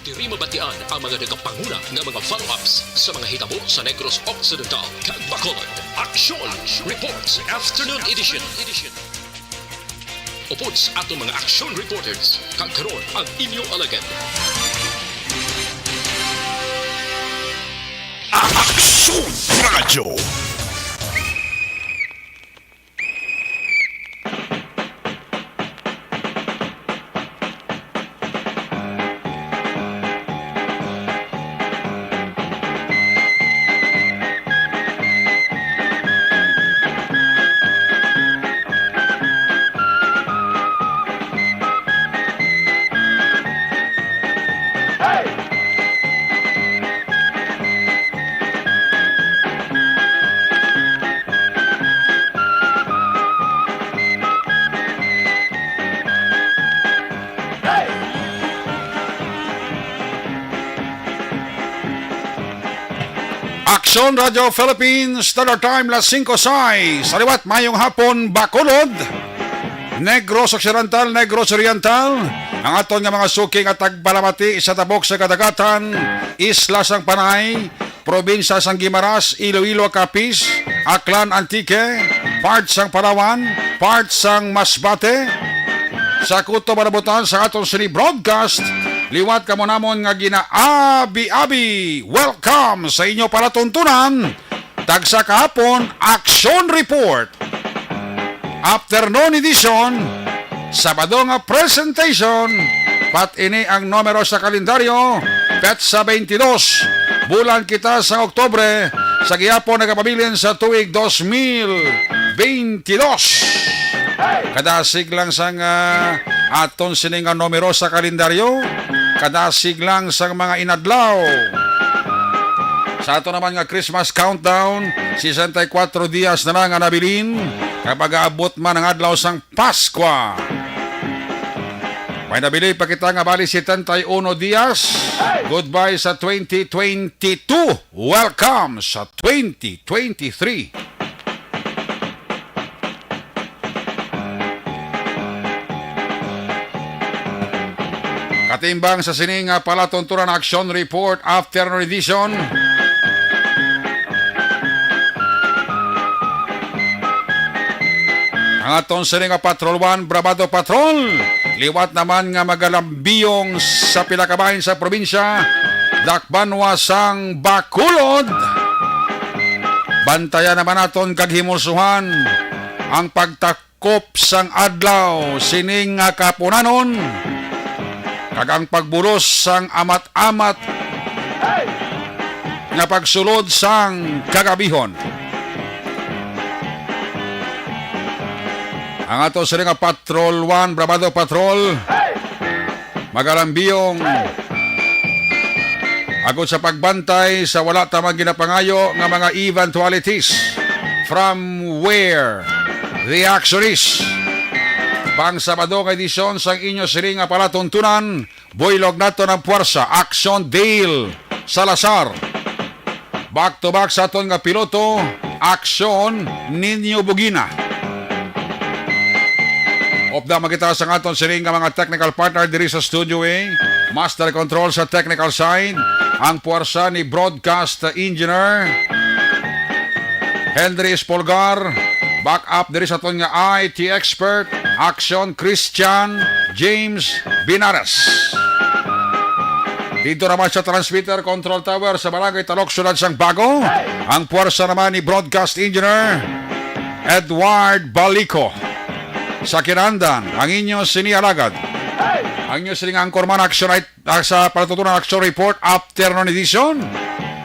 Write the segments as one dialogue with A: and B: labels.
A: Diri mabatian ang mga nagapanguna nga mga follow-ups sa mga hitabo sa Negros Occidental kag Bacolod. Action Reports Afternoon Edition. Upod sa atong mga action reporters kag karon ang inyong alagad.
B: Action Radio. Action Radio Philippines, Standard Time, las 5:06. Saliwat, mayong hapon, Bacolod, Negros Occidental, Negros Oriental, ang aton nga mga suking at tagbalamati sa tabok sa kadagatan, Isla sang Panay, Probinsya sang Guimaras, Iloilo, Capiz, Aklan, Antique, part sang Palawan, part sang Masbate, sa kuto manabutan sa aton sini broadcast. Liwat ka mo namon nga gina-abi-abi. Welcome sa inyo palatuntunan. Tagsa kahapon, Action Report. Afternoon edition, Sabado nga presentation. Pat ini ang numero sa kalendaryo, Petsa 22. Bulan kita sa Oktobre, sa gihapon nagapabilin sa tuig 2022. Kadasig lang sang aton sining nga numero sa kalendaryo, kadasig lang sa mga inadlaw. Sa ato naman nga Christmas countdown, 64 dias na lang nga nabilin kapag aabot man ang adlaw sang Paskwa. May nabili pa kita nga bali 71 dias. Goodbye sa 2022. Welcome sa 2023. Katimbang sa sining palatuntunan Action Report Afternoon Edition. Ang aton sining Patrol 1 Bravado Patrol. Liwat naman nga magalambiyong sa pilakabahin sa probinsya Dakbanwa sang Bacolod. Bantayan naman aton kaghimulsuhan ang pagtakop sang adlaw sining kapunanon. Kagang pagbulos sang amat-amat nga pagsulod sang kagabihon. Ang ato sa nga Patrol 1 Bravado Patrol magalambiyong agod sa pagbantay sa wala tamang ginapangayo nga mga eventualities from where the action is. Pang Sabado nga edisyon sang inyo siring nga palatuntunan, buylog nato ng puwersa, Action Dale Salazar. Back to back sa aton nga piloto, Action Nino Bugina. Opda magita sa aton siring nga mga technical partner diri sa Studio A, Master Control sa technical side, ang puwersa ni Broadcast Engineer Henry Espolgar. Back up diri sa aton nga IT expert, Action Christian James Binares. Dito naman sa transmitter control tower sa Barangay Talok, Sunod sang Bago, ang puwersa naman ni Broadcast Engineer Edward Balico. Sa Kirandan, ang inyo sinialagad, ang inyo sining angkorman Action sa palatuntunan Action Report Afternoon Edition.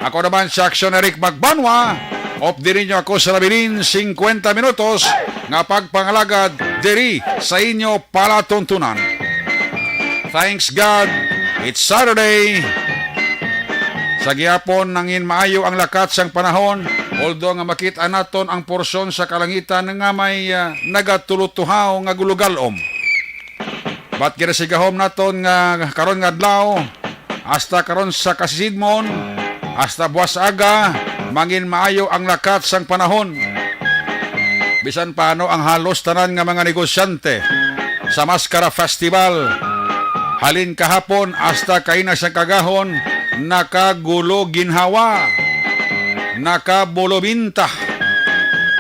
B: Ako naman sa Action Eric Magbanwa. Op din ninyo ako sa labilin 50 minutos nga pagpangalagad diri sa inyo palatuntunan. Thanks God, it's Saturday. Sa gihapon nangin maayo ang lakat sang panahon, although nga makita naton ang porsyon sa kalangitan nga may nagatulutuhaw nga gulugalom. Bat ginasigahom naton nga karon nga adlaw hasta karon sa kasisidmon, hasta buwas aga, mangin maayo ang lakat sang panahon. Bisan paano ang halos tanan nga mga negosyante sa Mascara Festival Halin kahapon hasta kay na sa kagahon nakagulo ginhawa. Nakabulobinta.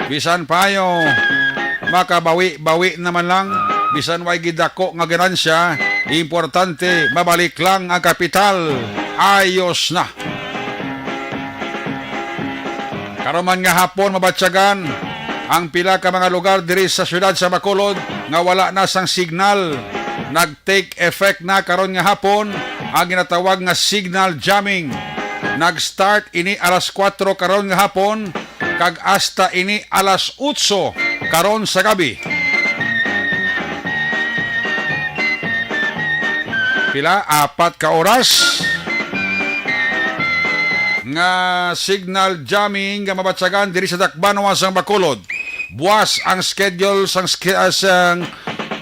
B: Bisan payo makabawi-bawi naman lang. Bisan way gidako nga ganansya, importante mabalik lang ang kapital. Ayos na. Karuman nga hapon mabatsagan ang pila ka mga lugar diri sa syudad sa Bacolod nga wala na sang signal. Nag-take effect na karon nga hapon ang ginatawag nga signal jamming. Nag-start ini alas 4 karon nga hapon kag hasta ini alas 8 karon sa gabi. Pila 4 ka oras nga signal jamming nga mabatsagan diri sa Dakbanwa sang Bacolod. Buwas ang schedule sang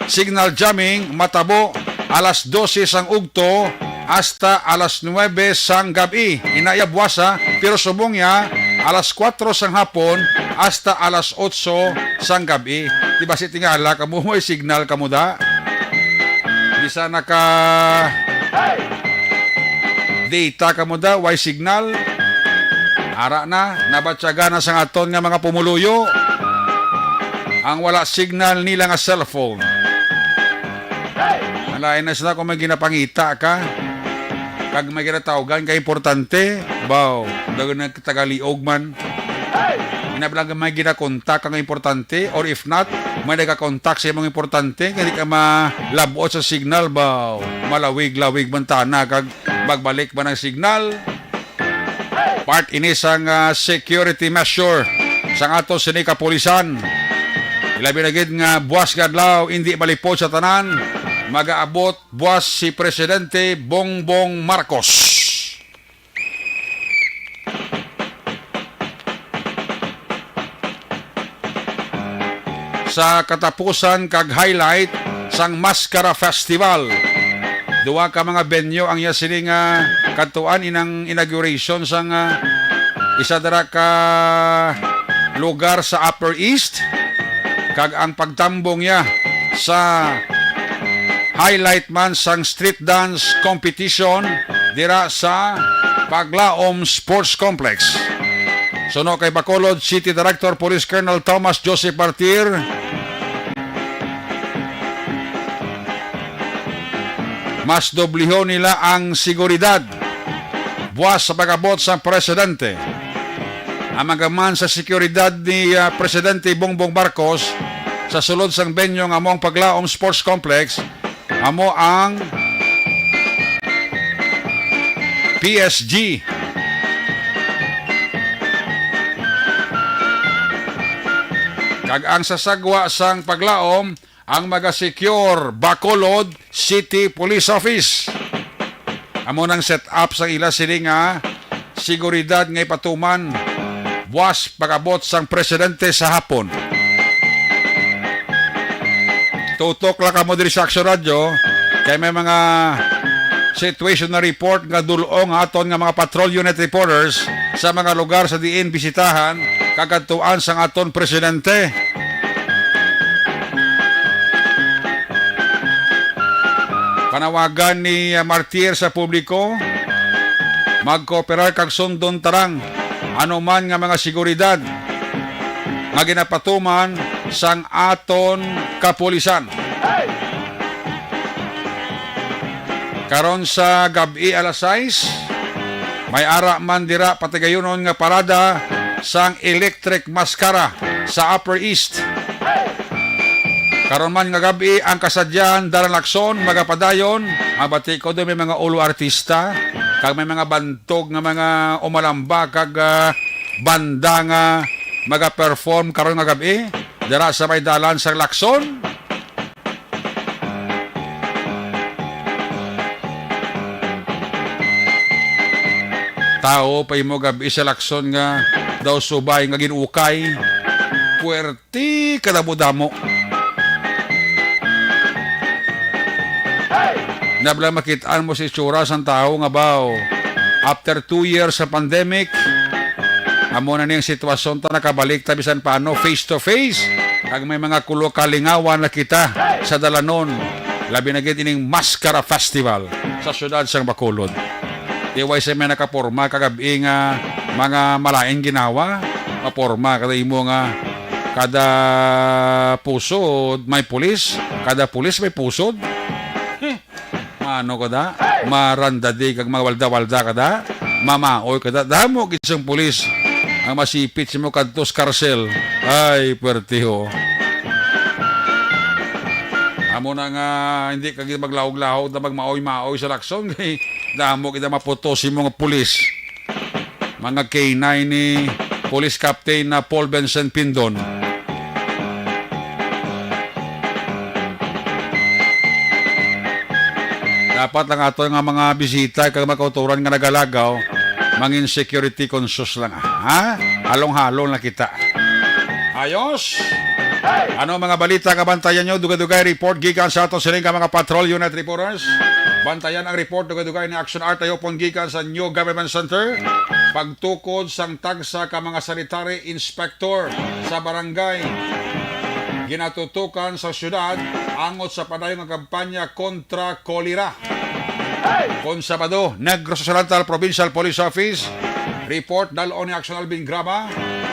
B: signal jamming matabo alas 12 sang ugto hasta alas 9 sang gabi. Inaya buwasa pero subong ya alas 4 sang hapon hasta alas 8 sang gabi. Di ba si tingala kamo mo signal kamo da? Bisa naka data kamo da way signal. Ara na nabatsaga na sang aton nga mga pumuluyo. Ang wala signal nila nga cellphone. Alain na sila kung may ginapangita ka. Kag may ginatawagan ka importante. Baw, dagan na kitagaliog man. Inabilang may ginakontak kang importante. Or if not, may nagakontak sa mga importante. Hindi ka malabot sa signal. Baw, malawig-lawig man tana. Kag magbalik man ang signal. Part ini sang security measure sang ato sinika polisan. Ilabi na gid nga buwas kadlaw hindi malipot sa tanan. Magaabot buwas si Presidente Bongbong Marcos. Sa katapusan kag highlight sang Mascara Festival. Duwa ka mga venue ang yasiling katuan inang inauguration sang isa dara ka lugar sa Upper East. Kag ang pagtambong niya sa highlight man sang street dance competition dira sa Paglaom Sports Complex. Suno kay Bacolod City Director Police Colonel Thomas Joseph Martir. Mas dobliho nila ang seguridad. Buwas sa pagabot sa presidente. Ang magaman sa seguridad ni Presidente Bongbong Marcos sa sulod sang benyo nga among Paglaom Sports Complex amo ang PSG. Kag ang sasagwa sang Paglaom ang maga-secure Bacolod City Police Office. Amo nang set up sa ila sili nga seguridad nga ipatuman buwas pagabot sang presidente sa hapon. Tutok lang kamo diri sa Action Radio kay may mga situation na report nga dulong aton nga mga patrol unit reporters sa mga lugar sa diin bisitahan kagadtuan sang aton presidente. Panawagan ni Martir sa publiko magkooperar kag sundon tarang anuman nga mga seguridad nga ginapatuman sang aton kapulisan. Karon sa gabi alas 6 may ara man dira patigayunon nga parada sang electric mascara sa Upper East. Karon man nga gabi ang kasadyan dalan lakson magapadayon abati ko do may mga ulo artista kag may mga bantog nga mga umalamba kag banda nga maga-perform karon nga gabi dira sa may dalan sa lakson. Tao pa mo gabi sa lakson nga daw subay nga ginukay puwerti kadamo-damo. Nabla makitaan mo si tsura sang tao nga baw. After 2 years sa pandemic, amo na niyang sitwasyon ta nakabalik ta bisan paano face to face. Kag may mga kulo kalingawan na kita sa dalanon. Labi na gid ining Mascara Festival sa syudad sang Bacolod. Iway sa may nakaporma kagabi nga mga malaing ginawa. Maporma kada imo nga kada pusod may pulis, kada pulis may pusod. Mano kada, marandadi kag mga walda-walda kada, mamaoy kada, damo kisang pulis ang masipit si mo kadtos karsel. Ay, puwerteho. Amo na nga hindi kag maglaog-laog na magmaoy-maoy sa lakson kay damo kita maputos si mga pulis. Mga K9 ni Police Captain na Paul Benson Pindon. Dapat lang ato nga mga bisita kag makauturan nga nagalagaw, mangin security conscious lang. Ha? Halong-halong na kita. Ayos? Ano mga balita kabantayan nyo? Dugay-dugay report gikan sa ato siling mga patrol unit reporters. Bantayan ang report dugay-dugay ni Action Art tayo pong gikan sa New Government Center. Pagtukod sang tagsa ka mga sanitary inspector sa barangay. Ginatutukan sa syudad angot sa padayon nga kampanya kontra kolera. Kon Sabado, Negros Occidental Provincial Police Office report dalon ni Action Alvin Graba,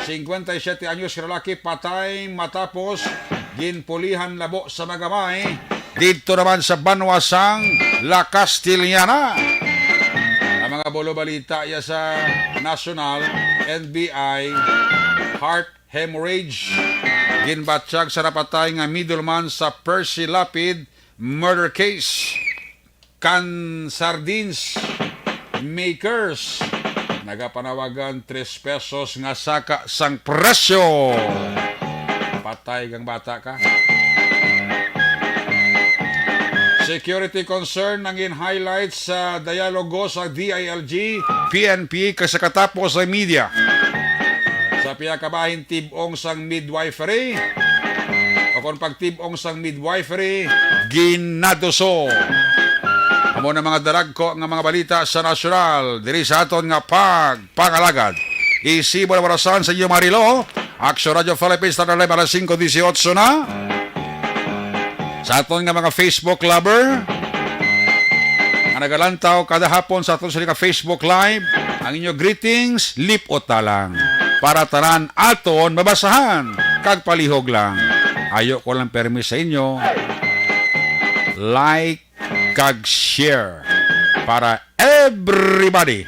B: 57 anyos lalaki patay matapos ginpulihan labo sa magamay dito naman sa Banwasang La Castellana. Ang mga bolo balita ya sa National NBI heart hemorrhage ginbatsyag sa napatay nga middleman sa Percy Lapid murder case. Can sardines makers nagapanawagan 3 pesos nga saka sang presyo. Patay kang bata ka. Security concern nangin highlights sa dialogo sa DILG, PNP kasi katapos sa media. Sa piyakabahin tibong sang midwifery o kung pagtibong sang midwifery ginadoso. Amo na mga daragko nga mga balita sa nasyonal diri sa aton nga pagpangalagad. Isibo na barasan sa inyo Marilo. Action Radio Philippines na live alas 5:18 na. Sa aton nga mga Facebook lover nga nagalantaw kada hapon sa aton sa nga Facebook live, ang inyo greetings lipot lang para tanan aton mabasahan kag palihog lang. Ayo ko lang permis sa inyo. Like kag share para everybody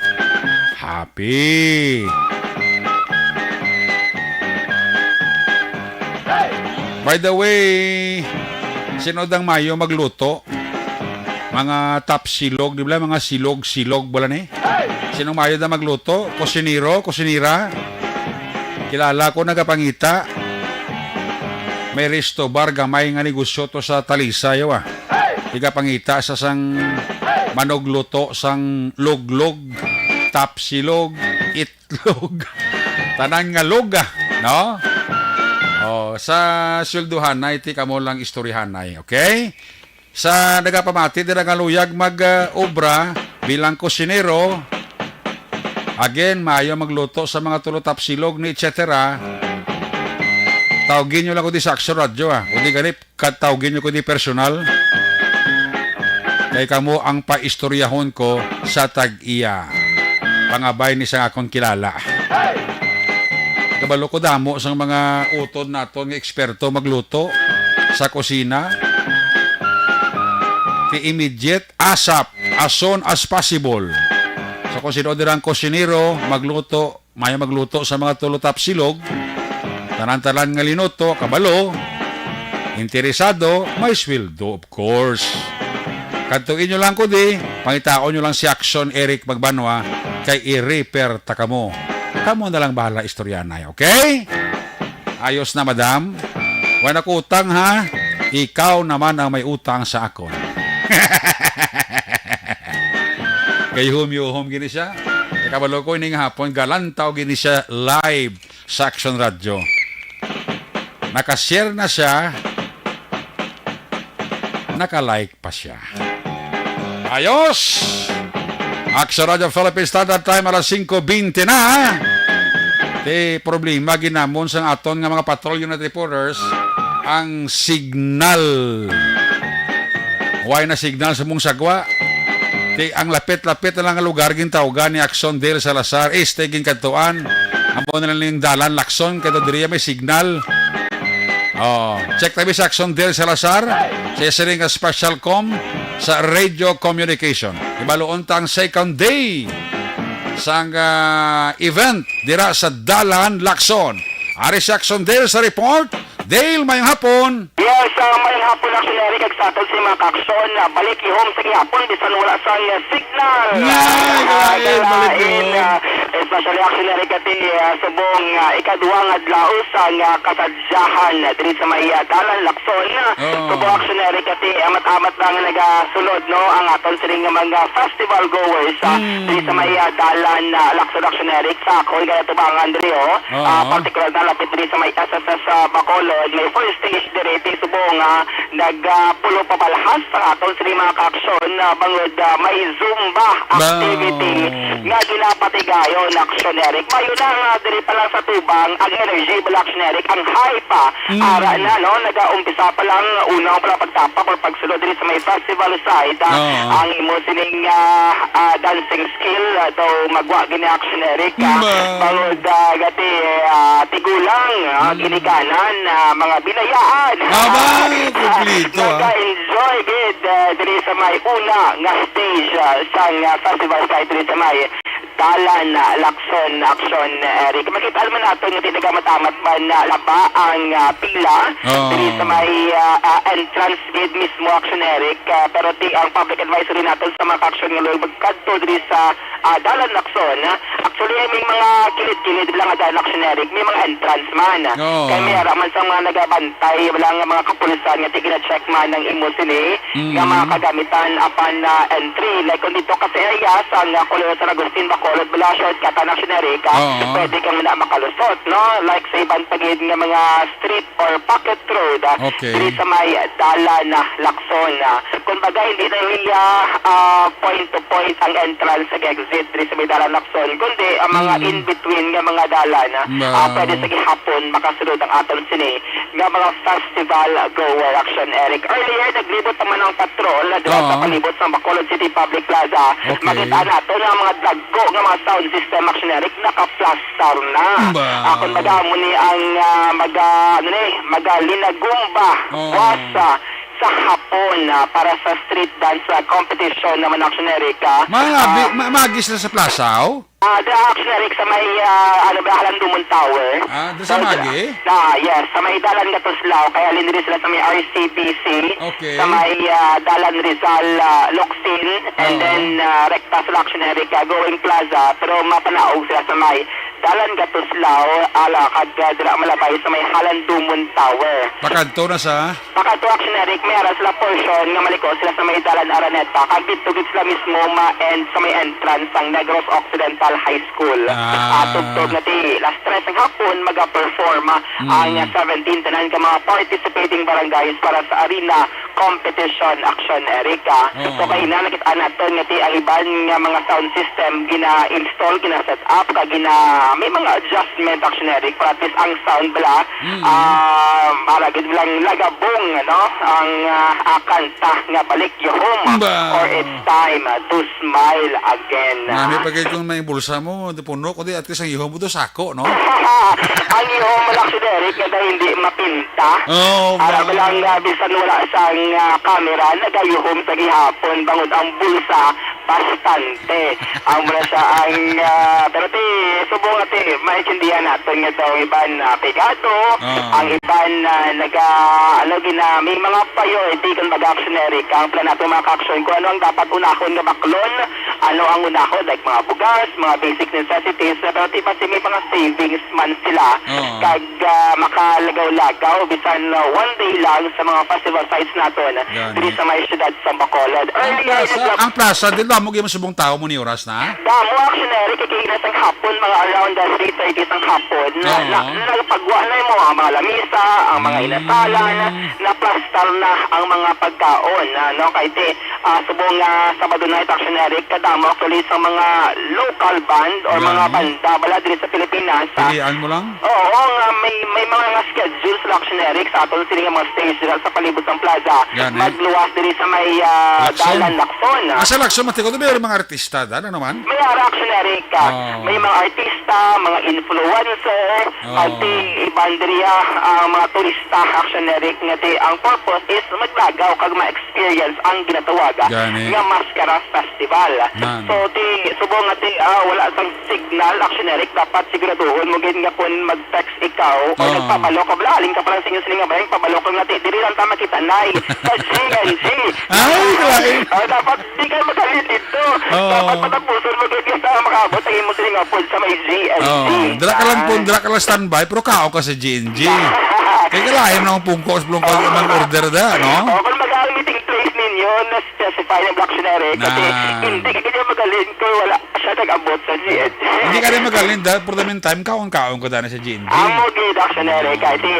B: happy. By the way, sinodang Mayo magluto mga tapsilog, di ba mga silog bala ni? Sinong Mayo na magluto? Kusinira. Kilala ko nagapangita. May resto bar gamay nga negosyo to sa Talisay wa. Tiga pangita sa sang manogluto sang luglog, tapsilog, itlog, tanan nga loga, no? Oh, sa sulduhanay ti kamo lang istoryahanay, okay? Sa nagapamati dira nga luyag mag-obra bilang kusinero, again maayo magluto sa mga tulo tapsilog ni etc. Tawagin nyo lang ko di sa Action Radio o di ganip katawagin nyo ko di personal. Kay kamo ang paistoryahon ko sa tag-iya. Pangabay ni sa akong kilala. Kabalo ko damo sa mga utod nato ng eksperto magluto sa kusina. Ti immediate asap as soon as possible. So kung sinodirang kusinero magluto, maya magluto sa mga tulotap silog, tanan-tanan nga linuto, kabalo, interesado, may sweldo of course. Kantuin nyo lang ko di, pangitaon nyo lang si Action Eric Magbanwa kay i-repair ta kamo. Kamo na lang bahala istoryanay, okay? Ayos na madam. Wala ko utang ha. Ikaw naman ang may utang sa akon. Kay humyo-hum gini siya. Kabalo ko ining hapon, galantaw gini siya live sa Action Radio. Nakashare na siya. Naka-like pa siya. Ayos! Action Radio Philippines Standard Time alas 5:20 na. Te problema ginamon sa aton nga mga patrol unit reporters ang signal. Why na signal sa mong sagwa? Ang lapit-lapit na lang ang lugar gintawagan ni Axon Dale Salazar is tiging kantuan. Amo na lang yung dalan Lacson kaya diriya may signal. Oh, check tabi sa Axon Dale Salazar sa isa rin special com sa radio communication. Ibaluon tang second day sa event dira sa dalan Lacson. Ari si Axon Dale sa report. Dale, mayong hapon.
C: Yes, mayong hapon lang sila rin kagsatol si mga kakson. Balik ihong sa gihapon, bisan wala sa signal.
B: Balik ihong.
C: Especially actually rin kati subong ikaduwang adlaw sa kasadyahan diri sa may dalan Lacson. Subong actually rin kati amat-amat lang nagasulod no ang aton siring mga festival goers diri sa may dalan Lacson actually rin sa ako kaya tubangan diri particular na lapit diri sa may SSS Bacolod. May first stage direte subong nagpulo pabalahas sa aton sa mga kaaksyon bangod may Zumba activity nga ginapatigayon action Eric. Mayo na diri pa lang sa tubang ang energy action Eric ang high pa ara na no nagaumpisa pa lang unang pala pagtapa or pagsulod diri sa may festival side ang imo sining dancing skill to magwa gini action Eric bangod gati tigulang ginikanan mga binayaan. Naka-enjoy gid diri sa may una nga stage sa festival site diri sa may dalan Lacson Action Eric. Makita naman nato nga tinagamatamad man laba ang pila diri sa may entrance gate mismo Action Eric. Pero ang public advisory natin sa mga action nga luwag magkadto diri sa dalan Lacson. Actually may mga kilid-kilid lang nga dalan Action Eric. May mga entrance man. Kaya may araman sa mga nagabantay wala nga mga kapulisan nga tigina-check man ng imo sini nga mga kagamitan upon entry. Like kung dito kasi area sa Colorado San Agustin Bacolod bala shortcut na Action Eric pwede kang na makalusot no like sa ibang pagid nga mga street or pocket road diri sa may dalan Lacson. Kung bagay hindi na niya point to point ang entrance sa exit diri sa may dalan Lacson kundi ang mga in between nga mga dalan pwede sa gihapon makasulod ang aton sini nga mga festival goer Action Eric. Earlier naglibot naman ang patrol dira sa palibot sa Bacolod City Public Plaza. Makita nato nga mga dagko nga mga sound system Action Eric naka-plaster na. Kung magamo ni ang magalinagumba wasa sa hapon para sa street dance competition naman Action Eric.
B: Magis na sa plasaw?
C: Action Eric sa may Halan Dumon Tower.
B: Doon sa Magi?
C: Yes, sa may Dalan Gatuslao, kaya liniri sila sa may RCPC, sa may Dalan Rizal Locsin, and then Recta sa Action Eric going plaza, pero mapanaog sila sa may Dalan Gatuslao, dira malabay sa may Halan Dumon Tower.
B: Pakadto na sa?
C: Pakadto Action Eric, may ara sila portion nga maliko sila sa may Dalan Araneta, kagditugit sila mismo ma-end sa may entrance ang Negros Occidental High School. Tugtog na ti last 3 ng hapon mag-perform ang 17 tanan ka mga participating barangays para sa arena competition Action Erica. So kaya nakita natin nga ti ang iban nga mga sound system gina-install, gina-set up, may mga adjustment Action Eric para at least ang sound bala maragid bilang lagabong no ang kanta nga balik your home or it's time to smile again.
B: Nami pagay kung may bulsa mo puno ko di at least ang ihom mo to sako no.
C: Ang ihom mo Action Eric na hindi mapinta. Bilang bisan wala sang camera nagayuhom sa gihapon bangod ang bulsa bastante ang mula siya ang pero subong ati maintindihan natin nga daw iban pegado ang iban may mga priority kung mag-action Eric ang plan natin mga action kung ano ang dapat unahon nga baklon ano ang unahon like mga bugas mga basic necessities pero kasi may mga savings man sila kag makalagaw-lagaw bisan one day lang sa mga festival sites natin dito sa may syudad sa Bacolod.
B: Ang plaza din damo gyud subong tao mo ni oras na.
C: Damo actionary kay sang hapon mga around the 3:30 sang hapon na nagpagwa na yung mga lamisa, ang mga inasalan, na plastar na ang mga pagkaon no kay ti subong Sabado night actionary kadamo actually sa mga local band or mga banda bala diri sa Pilipinas.
B: Pilian mo lang.
C: Oo, nga may mga schedule sa actionary sa aton sila mga stage dira sa palibot ng plaza. Magluwas diri sa may dalan Lacson.
B: Asa Lacson matiko do mga artista da ano naman?
C: May actionary ka. May mga artista, mga influencer, at ibandriya mga turista actionary nga ti ang purpose is maglagaw kag ma-experience ang ginatawaga nga Mascara Festival. So ti subong nga ti wala sang signal actionary dapat siguraduhon mo gid nga kun mag-text ikaw o nagpabalo ka bla aling ka parang sinyo nga bayang pabalo ka nga ti diri lang ta makita nay sa GNG. Dapat di ka magalit dito. Dapat patapuson mo gid sa makabot sa imo sila nga pod sa may GNG.
B: Dala ka lang standby pero kao ka sa GNG. Kaya kalahin na ang pungkos blong mag-order da, no?
C: Kung mag-meeting place ninyo na specify ng actionary kasi hindi ka kanya magaling kung wala siya nag-abot sa GNG.
B: Hindi ka rin magaling dahil for the meantime kaon-kaon ko dana sa GNG.
C: Ang mga actionary kasi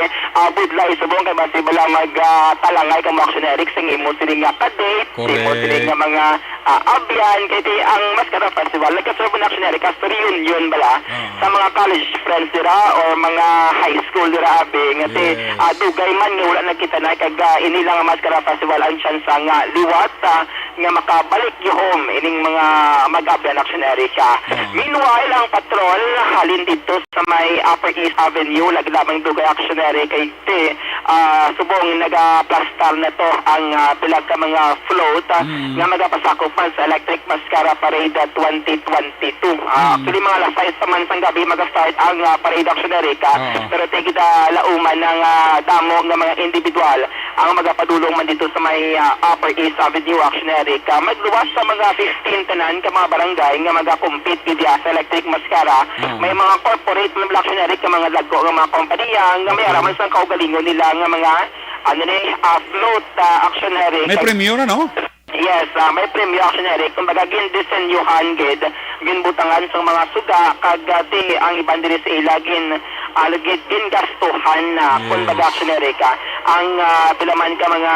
C: budlay subong kay basi bala magtalangay kang actionary sing imo sila nga ka-date, imo sila nga mga abyan kay ang Mascara Festival nagka-serve ng actionary kasi reunion bala sa mga college friends dira or mga high school dira abi nga dugay man nga wala nagkita na kag inilang nga Mascara Festival ang chance nga liwat nga makabalik home ining mga mag-abyan actionary ka. Meanwhile ang patrol halin dito sa may Upper East Avenue laglamang dugay actionary kay subong naga-plastar na to ang bilag ka mga float nga magapasakupan sa Electric Mascara Parade 2022. Actually mga alas 6 sa man sang gabi mag-start ang parade actionary ka pero tigida lauman ng damo nga mga individual ang magapadulong man dito sa may Upper East Avenue actionary ka magluwas sa mga 15 tanan ka mga barangay nga magakompete gidya sa Electric Mascara. May mga corporate na actionary ka mga lago nga mga kompanya nga may araman sa kaugalingon nila nga mga float actionary.
B: May premyo na, no?
C: Yes, may premyo actionary. Kumbaga, gin-disenyuhan, ginbutangan sa mga suga, kagati ang ibang diri sa ila, gin-gastuhan na, kumbaga actionary ka. Ang pilaman ka mga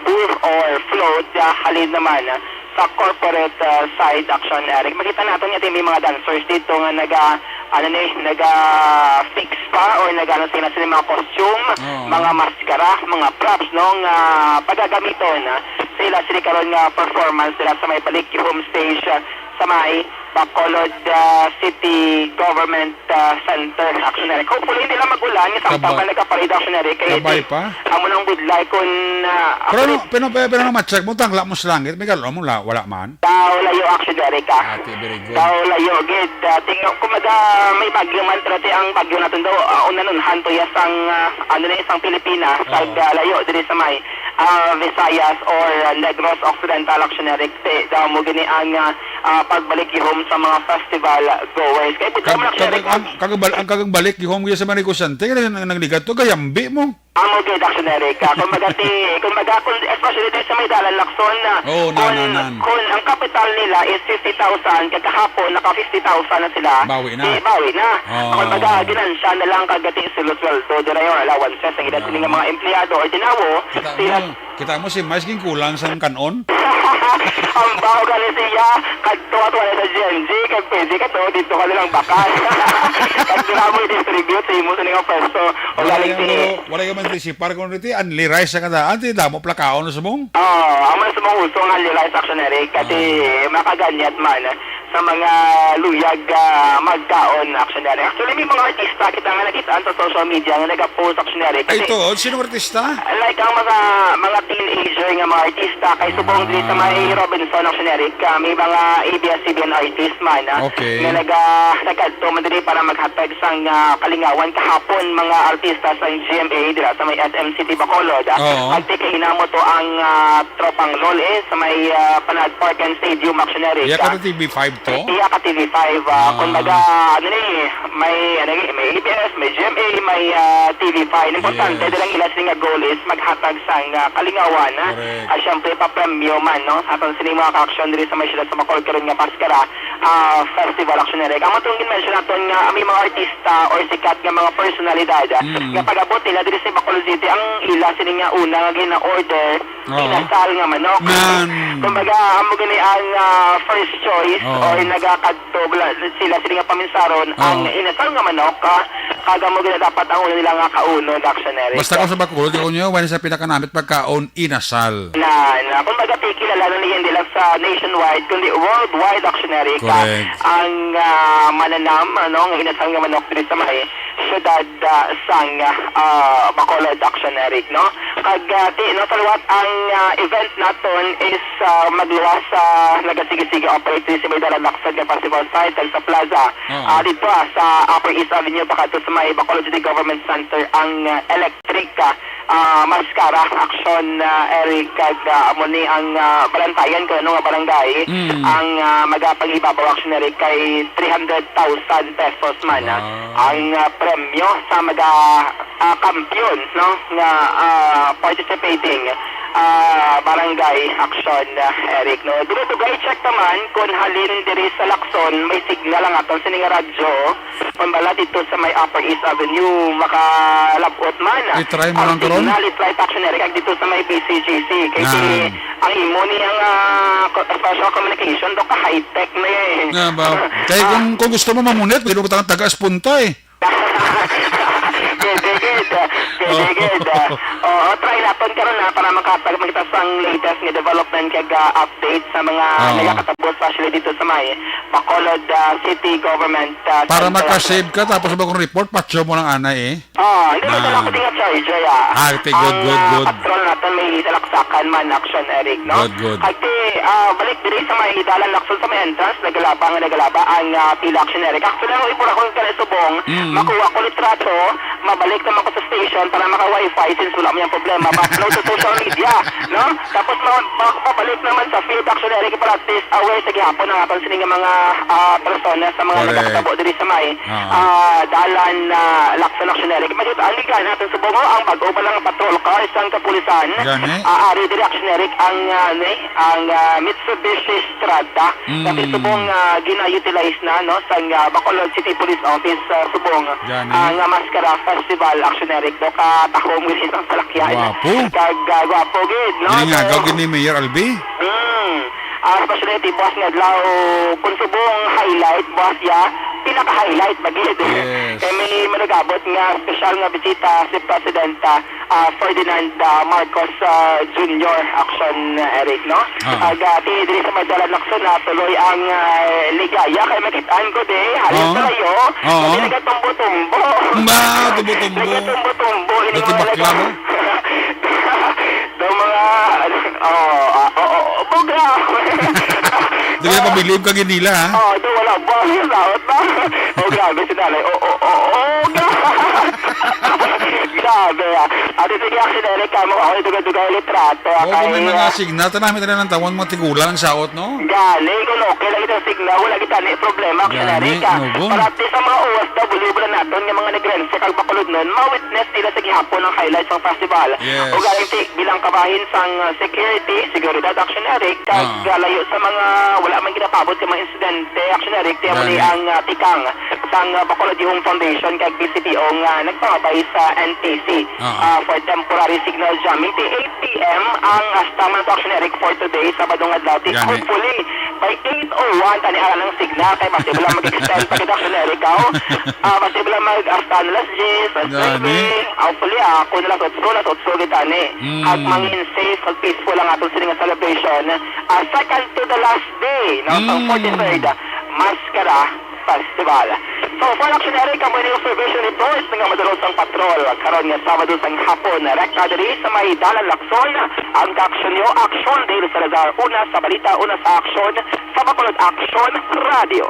C: booth or float, halin naman sa corporate side actionary. Makita natin nga may mga dancers dito nga naga-fix pa or nag-ano sila mga costume, mga maskara, mga props, no, nga pagagamiton sila karon nga performance sila sa may balik home stage sa may Bacolod City Government Center actionary. Hopefully hindi lang magulan sa tapang nagka-parade actionary kaya amo nang budlay kun
B: pero na ma-check mo tangla mo sa langit may galo mo wala man.
C: Layo actionary ka.
B: Very good.
C: Layo gid tingnan kumaga may bagyo man trati ang bagyo natin daw una nun hanto ya sang isang Pilipinas pag layo diri sa may Visayas or Negros Occidental actionary daw mo gini ang pagbalik home sa mga festival goers. Kaya po naman
B: ang kagbalik home sa Manico Sante kasi nagligat to gayambi mo.
C: Ang mga actionary ka. Kung especially sa may dalan Lacson na kung ang capital nila is 50,000 kakahapon naka 50,000 na sila.
B: Bawi na.
C: Bawi na. Kung ginansya na lang kagati sweldo dira yung allowances ang ilan sila mga empleyado o dinawo.
B: Kita mo si Mais king kulang sa kanon.
C: Ang bago gali siya kagtuwa-tuwa na sa GNG kag pwede ka to dito ka nilang bakal. Kag mo i-distribute sa imo sa nga pwesto o galing
B: wala ka man sipar kung riti unli rice sa kada anti damo plakaon na sumong.
C: Ang man sumong uso nga unli rice actionary kasi makaganyat man sa mga luyag magkaon actionary. Actually may mga artista kita nga nakitaan sa social media nga nag-post actionary.
B: Ay ito, sino artista?
C: Like ang mga teenager nga mga artista kay subong dili sa may Robinson actionary may mga ABS-CBN artist man nga nag-adto man diri para maghatag sang kalingawan kahapon mga artista sa GMA dira sa may SM City Bacolod. At hinamo to ang tropang LOL sa may Panad Park and Stadium actionary.
B: Iya ka TV5 to?
C: Iya ka TV5. Kumbaga may ABS, may GMA, may TV5. Importante,
B: Yes.
C: dalang ilas nga goal is maghatag sang kalingawan.
B: Correct.
C: Siyempre, pa-premyo man, no? Atong sini mga ka-action diri sa may sila sa Bacolod karon nga Paskara Festival Action Eric. Ang matong mention naton nga may mga artista or sikat nga mga personalidad nga pag-abot nila diri sa Bacolod City ang ila sini nga una nga gina-order inasal nga manok. Kumbaga, amo gani ang first choice or nagakadto sila sini nga paminsaron ang inasal nga manok kaga mo gani dapat ang una nila nga kauno na Action Eric.
B: Basta ko sa Bacolod, yung nyo, wala sa pinakanamit pagkaon, inasal.
C: Na kumbaga kilala na niya hindi lang sa nationwide kundi worldwide actionary ka
B: Correct.
C: ang mananam ano ng inasal nga manok diri sa may syudad sang Bacolod actionary no kag no salwat ang event naton is magluwas sa nagasige-sige operate sa may dalan laksad nga festival site sa plaza dito sa Upper East Avenue baka sa may Bacolod City Government Center ang electric Mascara action Eric kag amoni ang balantayan ko ano nga barangay ang magapangibabaw action Eric kay 300,000 pesos man ang premyo sa mga kampiyon no nga participating barangay action Eric no dugay check naman kung halin diri sa Lacson may signal ang aton sa nga radyo pambala dito sa may Upper East Avenue makalabot man
B: I-try mo lang karon
C: i-try action Eric kag dito sa may BCGC kay ang imo ni ang special communication do ka high tech na
B: nga ba kaya kung gusto mo mamunit pwede mo taga Espunta
C: Good. Try natin karon na para makita ang latest nga development kag update sa mga nagakatabot especially dito sa may Bacolod City Government
B: para makasave ka tapos ba kung report patcho mo lang anay
C: hindi mo dala ko tinga charge
B: good
C: patrol natin may talaksakan man action Eric no
B: good
C: kagti balik diri sa may dalan lakson sa may entrance nagalaba ang pila action Eric actually ako ipura ko kay subong makuha ko litrato mabalik naman ko sa station para maka-wifi since wala mo yung problema ma-upload sa social media no tapos mabalik naman sa field action Eric para at least aware sa gihapon ng aton sining mga persona sa mga nagkatabo diri sa may dalan lakson action Eric magit aligan natin subong ang bago pa lang patrol car isang kapulisan ari diri action Eric ang Mitsubishi Strada kasi subong gina-utilize na no sa Bacolod City Police Office subong ang Mascara Festival action Eric do ka tahong with isang salakyan kag gwapo gid no
B: yun nga gawin ni Mayor Albi
C: especially boss nga adlaw kung subong highlight boss ya pinaka-highlight bagid kay may managabot nga special nga bisita si President Ferdinand Marcos Jr. action Eric no diri sa Madalan Lacson na tuloy ang ligaya kay makitaan ko halin sa layo nagatumbo-tumbo nagatumbo ini mga
B: bakla mo
C: do mga buga
B: dili pa bilib ka ginila
C: do wala ba laot ba grabe sinalay grabe ate sige action Eric mo ako dugay litrato
B: may mga signal namin tayo ng tawon mga tigulang saot no
C: gali kung okay lang itong signal wala kita ni problema action Eric para at least sa mga OFW wala natin yung mga negrense kag Bacolod nun ma-witness nila sa gihapon ng highlights ng festival o galing bilang kabahin sang security seguridad action Eric kag layo sa mga wala man ginapabot sa mga insidente action Eric tiyan mo ang tikang sang Bacolod Home Foundation kag BCPO nga nagpangabay sa NTC for temporary signal jamming 8 p.m. ang astaman to action Eric for today Sabadong adlaw hopefully by 8:01 tani ara ng signal kay basta bala mag-extend pa kita action Eric basta bala mag-asta alas 10 hopefully ako nila tutso kita ni at mangin safe at peaceful ang atong sining celebration second to the last day no sa 43rd Mascara Festival. So, for action Eric, ang mga observation reports ng madalos ang patrol karon nga Sabado sang hapon rekta diri sa may dalan Lacson ang action nyo action diri sa Lazar una sa balita una sa action sa Bacolod Action Radio.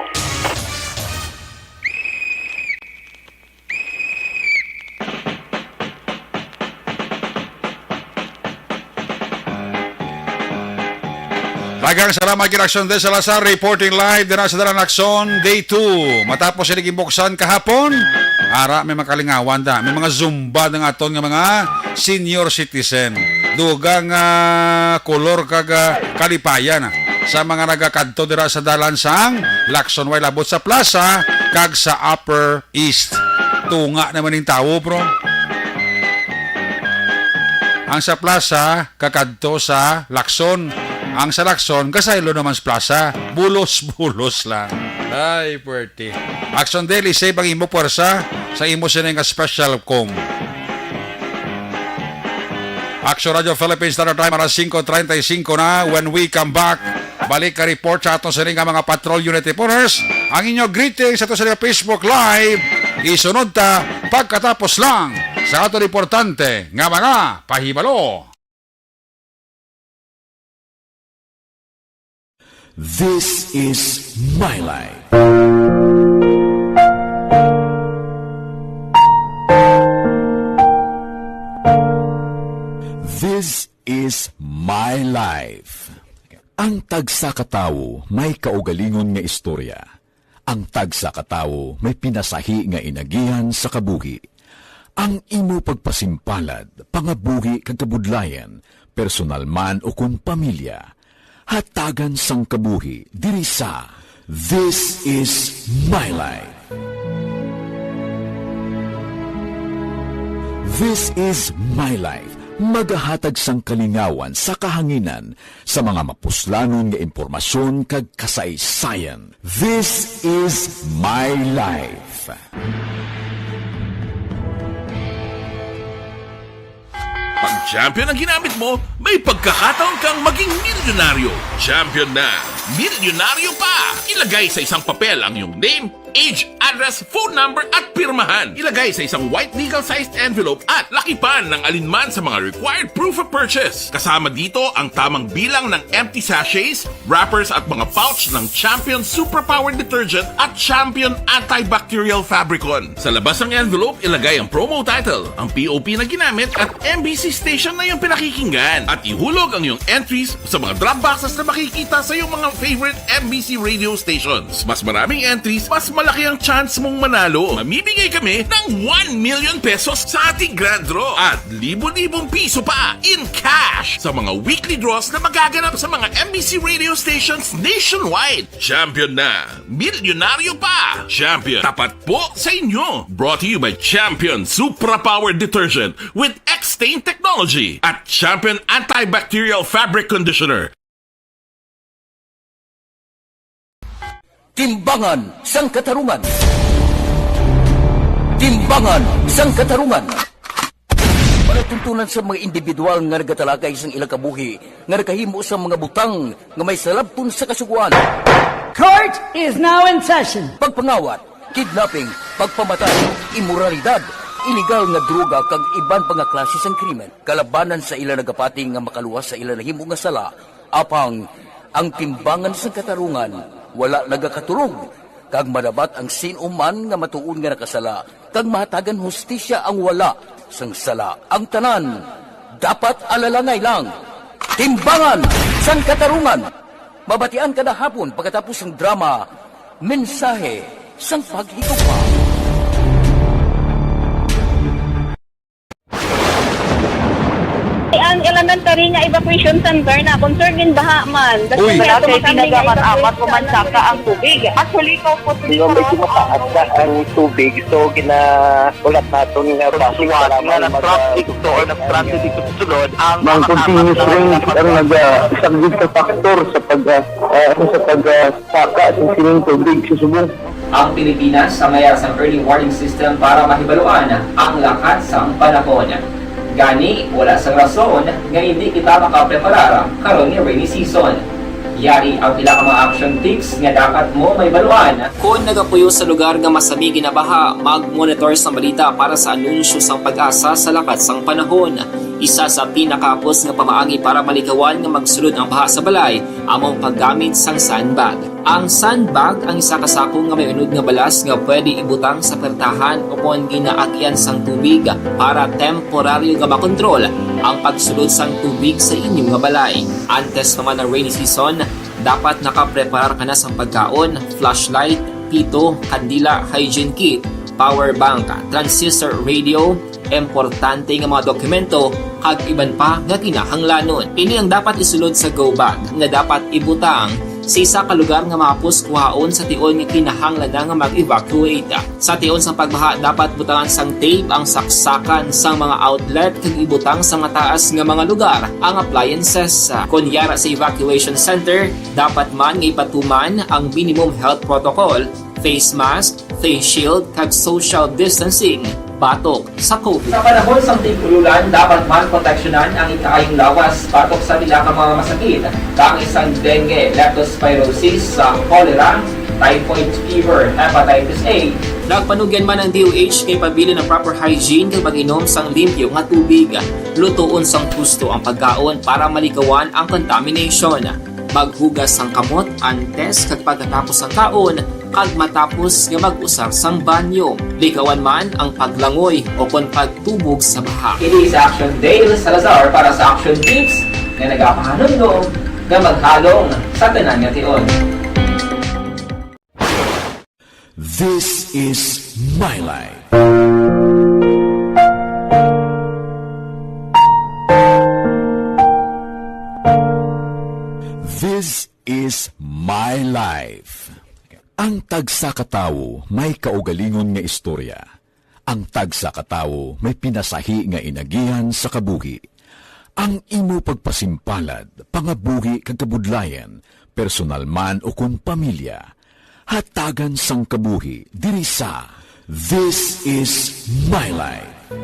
B: Dagang salamat kay Action de Salazar reporting live din sa Dalan Action Day 2. Matapos sila gibuksan kahapon, ara may makalingawan da, may mga zumba ng aton nga mga senior citizen. Dugang kolor kag kalipayan sa mga nagakadto dira sa dalan sang Lacson way labot sa plaza kag sa Upper East. Tunga naman yung tao, bro. Ang sa plaza kakadto sa Lacson. Ang sa Lacson kasaylo naman sa plaza. Bulos-bulos lang. Ay, puwerte. Action Daily, say bang imo puwersa sa imo sining special com. Action Radio Philippines Standard Time alas 5:35 na. When we come back, balik ka report sa aton sining mga patrol unit reporters. Ang inyo greetings sa aton sa Facebook Live. Isunod ta pagkatapos lang sa aton importante nga mga pahibalo.
D: This is my life. This is my life. Ang tagsa katawo may kaugalingon nga istorya. Ang tagsa katawo may pinasahi nga inagihan sa kabuhi. Ang imo pagpasimpalad, pangabuhi kag kabudlayan, personal man o kung pamilya, hatagan sang kabuhi diri sa This is my life. This is my life. Magahatag sang kalingawan sa kahanginan sa mga mapuslanon nga impormasyon kag kasaysayan. This is my life.
E: Pag champion ang ginamit mo, may pagkakataon kang maging milyonaryo. Champion na, milyonaryo pa! Ilagay sa isang papel ang iyong name, age, address, phone number at pirmahan. Ilagay sa isang white legal-sized envelope at lakipan ng alinman sa mga required proof of purchase. Kasama dito ang tamang bilang ng empty sachets, wrappers at mga pouch ng Champion Superpower Detergent at Champion Antibacterial Fabricon. Sa labas ng envelope, ilagay ang promo title, ang POP na ginamit at MBC station na yung pinakikinggan. At ihulog ang iyong entries sa mga drop boxes na makikita sa iyong mga favorite MBC radio stations. Mas maraming entries, mas malaki ang chance mong manalo. Mamimigay kami ng 1 million pesos sa ating grand draw at libo-libong piso pa in cash sa mga weekly draws na magaganap sa mga MBC radio stations nationwide. Champion na, milyonaryo pa. Champion, tapat po sa inyo. Brought to you by Champion Superpower Detergent with X-Stain Technology at Champion Antibacterial Fabric Conditioner.
F: Timbangan sang katarungan. Timbangan sang katarungan. Panatuntunan sa mga individual nga nagatalagay sang ilang kabuhi nga nakahimo sa mga butang nga may salabton sa kasuguan.
G: Court is now in session.
F: Pagpangawat, kidnapping, pagpamatay, imoralidad, iligal nga droga kag iban pa nga klase sang krimen. Kalabanan sa ila nagapating nga makaluwas sa ila nahimo nga sala. Apang ang timbangan sang katarungan wala nagakatulog, kag madabat ang sinuman nga matuon nga nakasala, kag mahatagan hustisya ang wala sang sala. Ang tanan, dapat alalangay lang. Timbangan sang katarungan. Mabatian kada hapon pagkatapos ng drama, mensahe sang paghigugma.
H: Ang elementary nga evacuation center na concern din baha man.
B: Uy.
H: Wala kay pinagamat-amat pumansaka ang tubig. Actually, ko po
C: Yung medyo mataas na ang tubig, so ginaulat natin nga basuhan nga nag-traffic to or nag-traffic dito sa sulod. Ang continuous rain ang nag-subject sa factor sa pagsaka sa sining tubig sa subong.
I: Ang Pilipinas sa mayroon sa early warning system para mahibaluan ang lakat sang panahon. Gani, wala sa rason nga hindi kita makapreparar karon ni rainy season. Yari ang pila ka mga action tips nga dapat mo may baluan. Kung nagapuyo sa lugar nga masabi ginabaha, mag-monitor sa balita para sa anunsyo sang pag-asa sa lakat sang panahon. Isa sa pinakapos nga pamaagi para malikawan nga magsulod ang baha sa balay, among paggamit sang sandbag. Ang sandbag ang isa kasakong nga may unod nga balas nga pwede ibutang sa pertahan upon ginaagyan sang tubig para temporaryo nga makontrol ang pagsulod sang tubig sa inyong nga balay. Antes naman ng rainy season, dapat nakapreparar ka na sa pagkaon, flashlight, pito, kandila, hygiene kit, power bank, transistor radio, importante nga mga dokumento, kag iban pa nga kinahanglanon. Ini ang dapat isulod sa go bag nga dapat ibutang sa isa ka lugar nga mapus kuhaon sa tion nga kinahanglan nga mag-evacuate. Sa tion sa pagbaha dapat butangan sang tape ang saksakan sang mga outlet kag ibutang sa mga taas nga mga lugar ang appliances. Kunyara sa evacuation center, dapat man nga ipatuman ang minimum health protocol, face mask, face shield kag social distancing batok sa COVID. Sa panahon sa tigululan, dapat man proteksyonan ang ikaayong lawas batok sa nila ka mga masakit. Kang isang dengue, leptospirosis, cholera, typhoid fever, hepatitis A. Nagpanugyan man ang DOH kay pabili ng proper hygiene kay pag-inom sang limpyo nga tubig. Lutuon sang gusto ang pagkaon para malikawan ang contamination. Maghugas sang kamot antes kag pagkatapos ang kaon kag matapos nga mag-usar sang banyo. Likawan man ang paglangoy o kon pagtubog sa baha. It is Action Dale Salazar para sa Action Tips nga nagapahanong nga maghalong sa tanan nga tion.
D: This is My Life. This is My Life. Ang tagsa katawo may kaugalingon nga istorya. Ang tagsa katawo may pinasahi nga inagihan sa kabuhi. Ang imo pagpasimpalad, pangabuhi kag kabudlayan, personal man o kung pamilya, hatagan sang kabuhi diri sa This is My Life.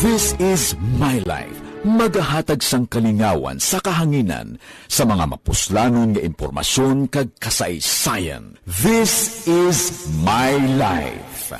D: This is My Life. Magahatag sang kalingawan sa kahanginan sa mga mapuslanon nga impormasyon kag kasaysayan. This is My Life.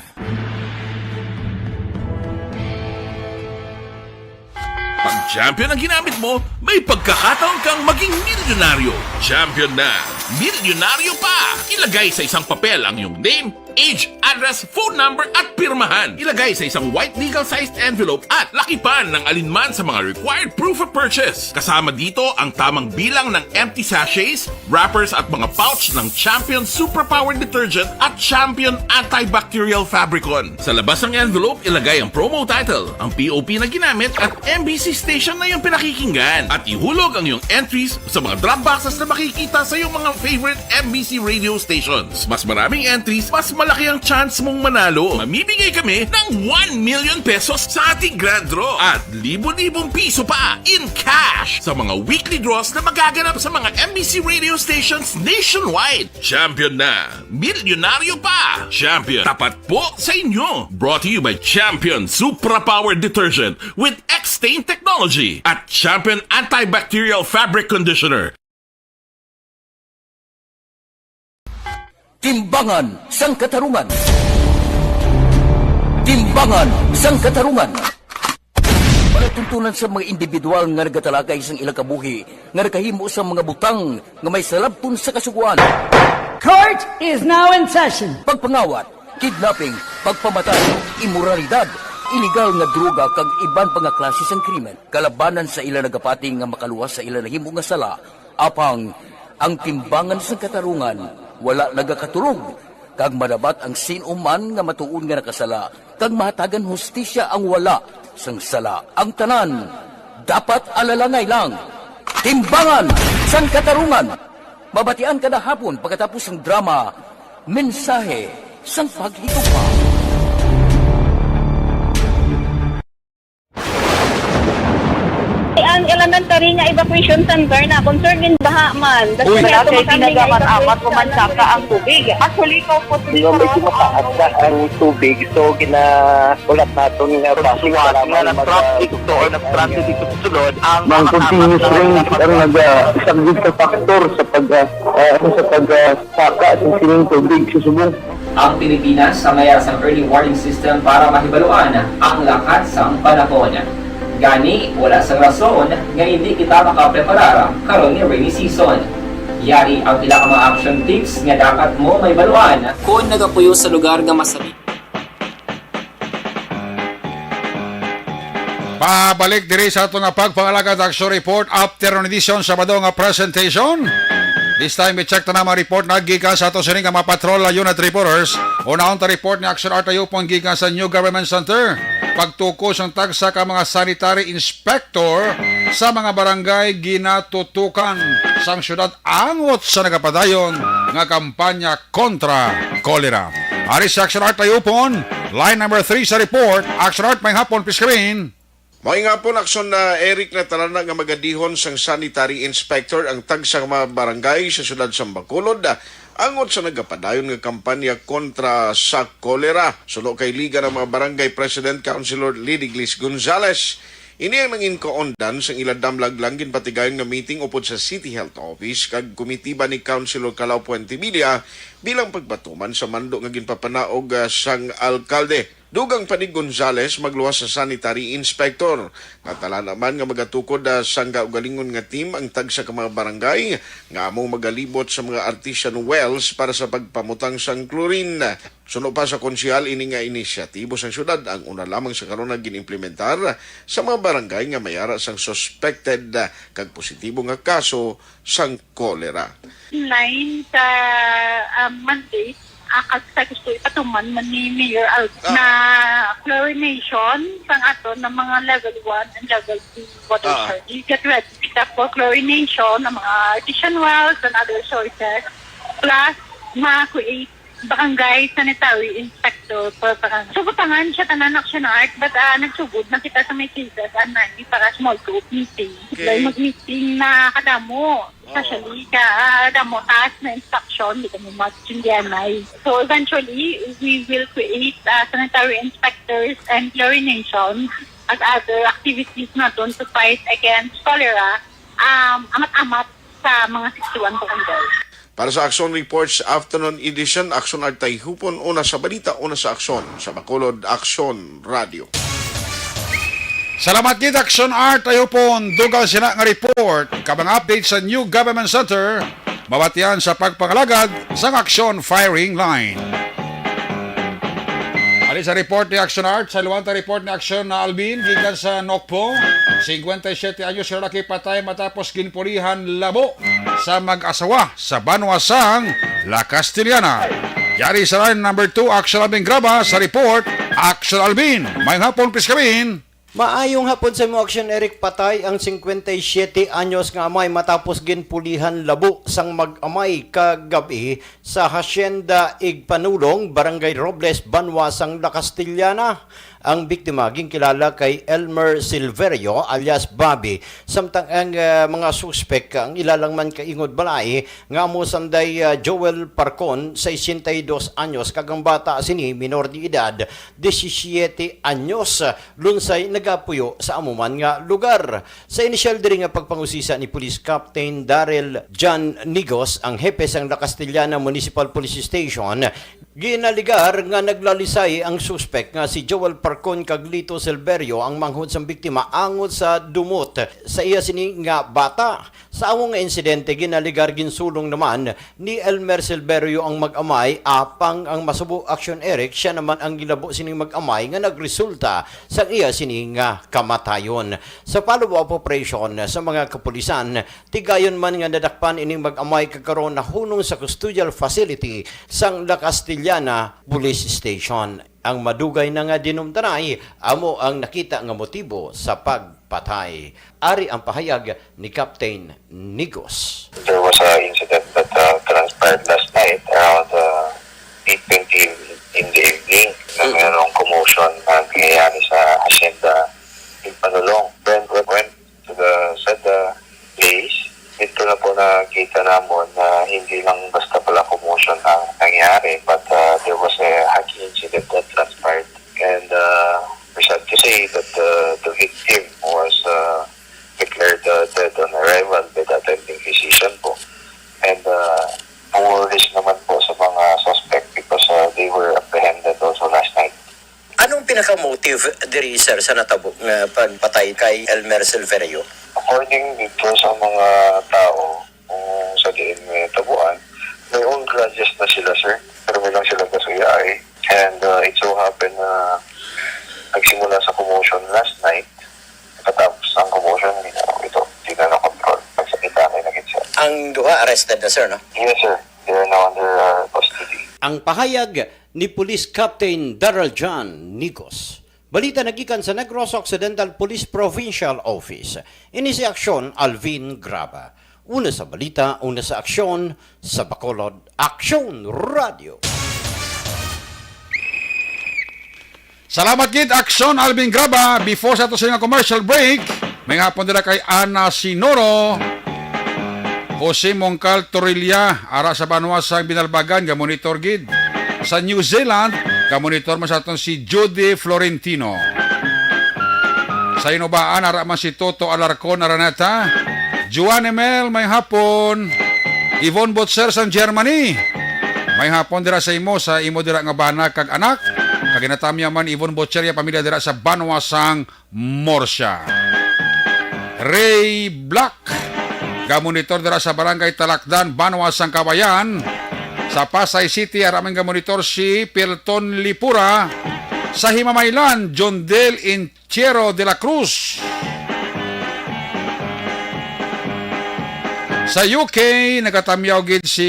E: Pag champion ang ginamit mo, may pagkakataon kang maging milyonaryo. Champion na, milyonaryo pa! Ilagay sa isang papel ang iyong name, age, address, phone number at pirmahan. Ilagay sa isang white legal-sized envelope at lakipan ng alinman sa mga required proof of purchase. Kasama dito ang tamang bilang ng empty sachets, wrappers at mga pouch ng Champion Superpower Detergent at Champion Antibacterial Fabricon. Sa labas ng envelope, ilagay ang promo title, ang POP na ginamit at MBC station na yung pinakikinggan. At ihulog ang iyong entries sa mga drop boxes na makikita sa iyong mga favorite MBC radio stations. Mas maraming entries, mas malaki ang chance mong manalo. Mamimigay kami ng 1 million pesos sa ating grand draw at libo-libong piso pa in cash sa mga weekly draws na magaganap sa mga MBC radio stations nationwide. Champion na, milyonaryo pa. Champion, tapat po sa inyo. Brought to you by Champion Superpower Detergent with X-Stain Technology at Champion Antibacterial Fabric Conditioner.
F: Timbangan sang katarungan. Timbangan sang katarungan. Palatuntunan sa mga individual nga nagatalakay sang ilang kabuhi nga nakahimo sa mga butang nga may salabton sa kasuguan.
G: Court is now in session.
F: Pagpangawat, kidnapping, pagpamatay, imoralidad, iligal nga droga kag iban pa nga klase sang krimen. Kalabanan sa ilang nagapating nga makaluwas sa ilang nahimo nga sala, apang ang timbangan sang katarungan wala nagakatulog, kag madabat ang sinuman nga matuon nga nakasala, kag mahatagan hustisya ang wala sang sala. Ang tanan, dapat alalangay lang. Timbangan sang katarungan. Mabatian kada hapon pagkatapos ng drama, mensahe sang paghigugma.
H: Ang elementary nga evacuation center na concern din baha man.
C: Uy, kasi pinagamat-amat kumansaka ang tubig. Actually, ikaw po medyo mataas na ang tubig. So, ulat natin nga pasuwat nga nag-trap dito or nag-trap dito sa sulod. Ang continuous rain ang nag-isang sa factor sa pagsaka sa sining tubig sa subong.
I: Ang Pilipinas sa mayas ang early warning system para mahibaluan ang lakat sang panahon. Gani, wala sa rason nga hindi kita makapreparar karon ni rainy season. Yari ang pila ka mga action tips nga dapat mo may baluan kung nagapuyo sa lugar nga masabi.
B: Pabalik diri sa ato nga pagpangalagad action report after on edition Sabado nga presentation. This time we check na mga report na gikan sa ato sining nga mga patrol unit reporters. Una ta report ni Action RTU pong gikan sa New Government Center. Pagtukos ang tagsa ka mga sanitary inspector sa mga barangay ginatutukan sang syudad angot sa nagapadayon nga kampanya kontra kolera. Ari sa Action RTU pon, line number 3 sa report. Action Art may hapon piscreen.
J: May nga po akson na Eric na talana nga magadihon sang sanitary inspector ang tag sa mga barangay sa siyudad sa Bacolod angot sa nagapadayon nga kampanya kontra sa kolera. Sulo kay Liga ng mga Barangay President Councilor Lidiglis Gonzales. Ini ang nangin kaondan sa iladamlag lang ginpatigayon nga meeting upod sa City Health Office kag komitiba ni Councilor Calao Puente Villa bilang pagbatuman sa mando nga ginpapanaog sang alkalde. Dugang pa ni Gonzales magluwas sa sanitary inspector. Natala naman nga magatukod sang kaugalingon nga team ang tag sa mga barangay nga among magalibot sa mga artesian wells para sa pagpamutang sang chlorine. Suno pa sa konsyal ini nga inisyatibo sang syudad ang una lamang sa karon nga ginimplementar sa mga barangay nga mayara sang suspected kag positibo nga kaso sang kolera.
H: Line sa Monday, sa gusto ipatuman man ni Mayor na chlorination sang ato ng mga level 1 and level 2 water sources. Get ready for chlorination ng mga artesian wells and other sources plus ma-create barangay sanitary inspector per barangay. Subutangan siya tanan action art but nagsugod na kita sa may cases anani para small group meeting. Okay. Mag-meeting na kadamo. Especially kadamo task na instruction, di kami mag-chindianay. So eventually, we will create sanitary inspectors and chlorination as other activities na doon to fight against cholera amat-amat sa mga 61 barangay.
J: Para sa Action Reports Afternoon Edition, Action Artay Hupon, una sa balita, una sa aksyon. Sa Bacolod, Action Radio.
B: Salamat gid Action Art tayo pon dugang sina nga report kabang update sa New Government Center mabatian sa pagpangalagad sa Action Firing Line. Ali sa report ni Action Art, sa luwanta report ni Action na Albin gikan sa Nokpo, 57 anyos si lalaki patay matapos ginpulihan labo sa mag-asawa sa Banwasang La Castellana. Yari sa line number 2, Action Albin Graba sa report, Action Albin. May hapon piskamin.
K: Maayong hapon sa mo Action Eric, patay ang 57 anyos nga amay matapos ginpulihan labo sang mag-amay kagabi sa Hacienda Igpanulong, Barangay Robles, Banwasang La Castellana. Ang biktima kilala kay Elmer Silverio alias Bobby. Samtang ang mga suspek ang ilalang man kaingod balay nga mo sanday Joel Parcon, 62 anyos, kagang bata sini minor de edad, 17 anyos, lunsay nagapuyo sa amuman nga lugar. Sa inisyal diri nga pagpangusisa ni Police Captain Daryl John Nigos, ang hepe sang La Castellana Municipal Police Station, ginaligar nga naglalisay ang suspek nga si Joel Parcon kag Lito Silverio ang manghod sang biktima angot sa dumot sa iya sini nga bata. Sa among nga insidente ginaligar ginsulong naman ni Elmer Silverio ang mag-amay apang ang masubo Action Eric siya naman ang gilabo sining mag-amay nga nagresulta sa iya sini nga kamatayon. Sa follow-up operation sa mga kapulisan, tigayon man nga nadakpan ining mag-amay kagkaroon na hunong sa custodial facility sang La Castellana Police Station. Ang madugay na nga dinumtanay, amo ang nakita nga motibo sa pagpatay. Ari ang pahayag ni Captain Nigos.
L: There was an incident that transpired last night around 8:20 in the evening na mayroong commotion na nangyayari sa Hacienda Igpanulong. Then we went to the said place. Ito na po nakita namon na hindi lang basta pala commotion ang nangyari, but there was a hacking incident that transpired, and we're sad to say that the victim was declared dead on arrival by the attending physician po, and pulis naman po sa mga suspect because they were apprehended also last night.
K: Anong pinaka-motive diri sir sa natabok nga pagpatay kay Elmer Silverio?
L: According dito sa mga tao kung sa diin may tabuan, may own grudges na sila sir, pero may lang sila kasuyay, and it so happened na nagsimula sa commotion last night, ang commotion, hindi na control. Pagsakita may naging sir.
F: Ang duha arrested na, sir, no?
L: Yes, sir. They are now under custody.
K: Ang pahayag ni Police Captain Daryl John Nikos. Balita nagikan sa Negros Occidental Police Provincial Office. Ini si Aksyon Alvin Graba. Una sa balita, una sa aksyon, sa Bacolod, Aksyon Radio.
B: Salamat gid Aksyon Alvin Graba. Before sa ito sa commercial break, may hapon nila kay Ana Sinoro, Jose Mongcal Torilla, ara sa Banuasang Binalbagan, gamonitor gid. Sa New Zealand, gamonitor man sa aton si Judy Florentino. Sa Inobaan, ara man si Toto Alarcon Araneta. Juan Emel, may hapon. Yvonne Botser sa Germany. May hapon dira sa imo dira nga bana kag anak. Kag inatamya man Yvonne Botser ya pamilya dira sa Banuasang Morsya. Ray Black, gamonitor dira sa Barangay Talakdan, Banuasang Kabayan. Sa Pasay City, araming gamonitor si Pilton Lipura. Sa Himamaylan, John Del Inchiero de la Cruz. Sa UK, nagatamyaw gid si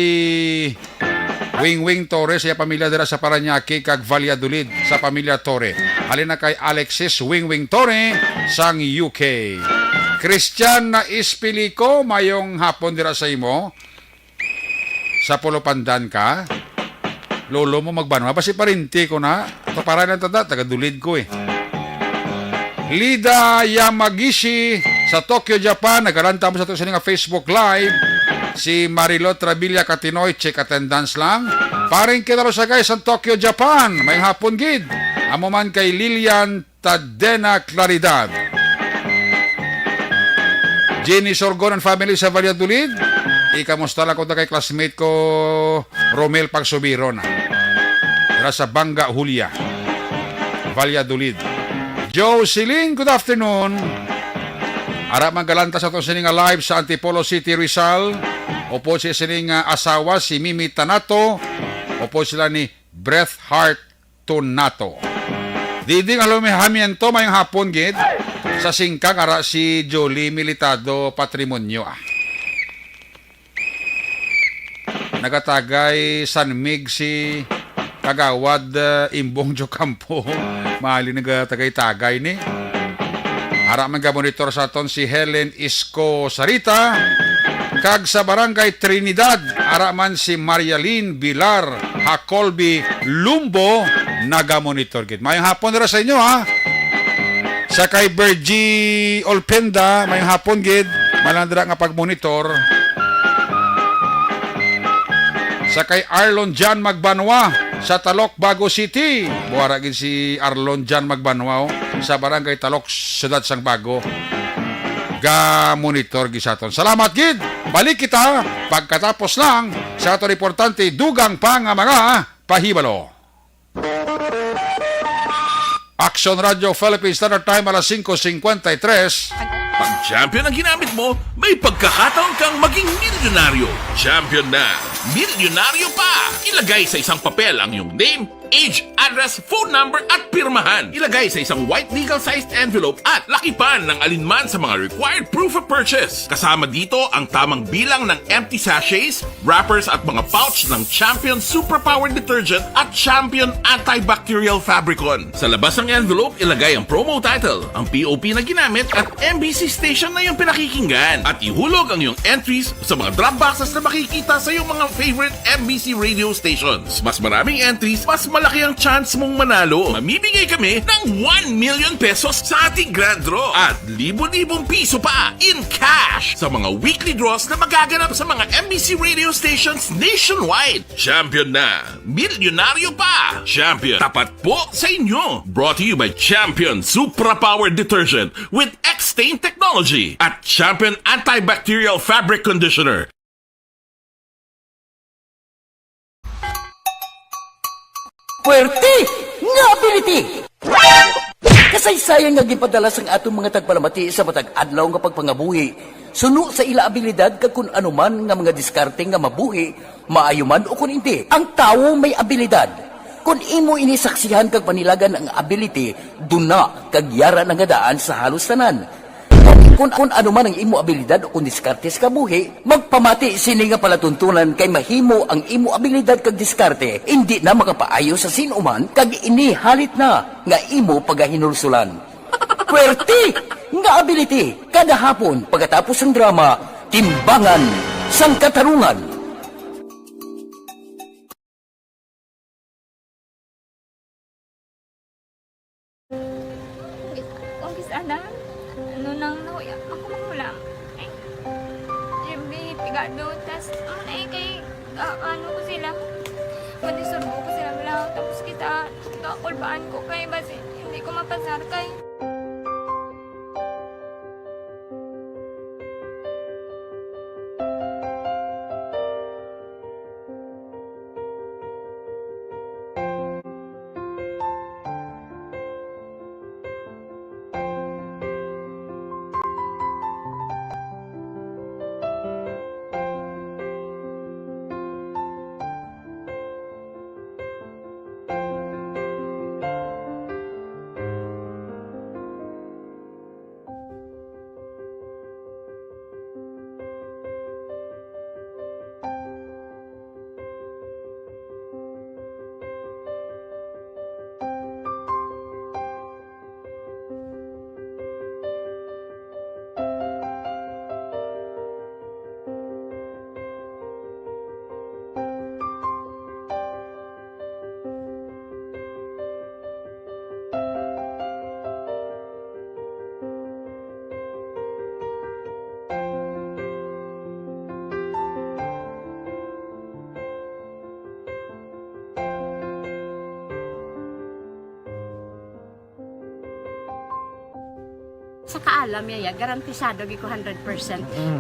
B: Wing Torres, sa pamilya dira sa Paranaque kag Valladolid, sa pamilya Torre. Halin na kay Alexis Wing Torre sang UK. Christian na Ispilico, mayong hapon dira sa imo. Sa Polopandan ka, lolo mo magbanwa. Basi parinti ko na. Ito para lang tada, taga-dulid ko eh. Lida Yamagishi sa Tokyo, Japan. Nagalanta mo sa ito sa nga Facebook Live. Si Marilot Trabilla Katinoy, check attendance lang. Paring kinaro sa guys sa Tokyo, Japan. May hapon gid. Amo man kay Lilian Tadena Claridad. Jenny Sorgon and family sa Valladolid. Ikamusta lang ko na kay classmate ko Romel Pagsubiron. Dira sa Banga Julia, Valladolid. Joe Siling, good afternoon. Ara manggalanta sa itong sininga live sa Antipolo City, Rizal. Opo si sininga asawa si Mimi Tanato. Opo sila ni Breath Heart Tonato. Diding alumihamiento mayang hapon gid. Sa singkang ara si Jolie Militado Patrimonio. Nagatagay San Mig si Kagawad Imbong Jocampo. Mahali nagatagay-tagay ni. Ara man monitor sa aton si Helen Isko Sarita. Kag sa Barangay Trinidad, ara man si Marialyn Bilar Hacolby Lumbo nagamonitor gid. Mayong hapon dira sa inyo ha. Sa kay Bergie Olpenda, mayong hapon gid. Malandra nga pagmonitor. Sa kay Arlon Jan Magbanwa sa Talok, Bago City. Buwara gid si Arlon Jan Magbanwa sa Barangay Talok, Siyudad Sang Bago. Ga-monitor gid sa aton. Salamat gid. Balik kita pagkatapos lang sa aton importante dugang pa nga mga pahibalo. Action Radio Philippines Standard Time alas 5:53.
E: Pag champion ang ginamit mo, may pagkakataon kang maging milyonaryo. Champion na, milyonaryo pa! Ilagay sa isang papel ang iyong name, age, address, phone number at pirmahan. Ilagay sa isang white legal-sized envelope at lakipan ng alinman sa mga required proof of purchase. Kasama dito ang tamang bilang ng empty sachets, wrappers at mga pouch ng Champion Superpower Detergent at Champion Antibacterial Fabricon. Sa labas ng envelope, ilagay ang promo title, ang POP na ginamit at MBC station na yung pinakikinggan. At ihulog ang iyong entries sa mga drop boxes na makikita sa iyong mga favorite MBC radio stations. Mas maraming entries, mas malaki ang chance mong manalo. Mamimigay kami ng 1 million pesos sa ating grand draw at libo-libong piso pa in cash sa mga weekly draws na magaganap sa mga MBC radio stations nationwide. Champion na, milyonaryo pa. Champion, tapat po sa inyo. Brought to you by Champion Supra Power Detergent with X-Stain Technology at Champion Antibacterial Fabric Conditioner.
F: Puwerte nga ability! Kasaysayan nga gipadala sang atong mga tagpalamati sa matag adlaw nga pagpangabuhi. Suno sa ila abilidad kag kun anuman nga mga diskarte nga mabuhi, maayo man o kun hindi. Ang tawo may abilidad. Kung imo inisaksihan kag panilagan ang ability, duna kag yara nga daan sa halos tanan. kung ano man ang imo abilidad o kung diskarte sa kabuhi, magpamati sini nga palatuntunan kay mahimo ang imo abilidad kag diskarte, hindi na makapaayo sa sinuman kag ini halit na nga imo pagahinulsulan. Pwerte nga ability kada hapon pagkatapos ng drama, Timbangan sang Katarungan.
M: Kung kisana, ano nang nahuya, ako magulang. Ay, Jimmy, pigado, tas, kay, ano ko sila, madisurbo ko sila lang, tapos kita, kakulbaan ko kay, basi, hindi ko mapasar kay.
N: Sa kaalam yaya, garantisado gi ko 100%.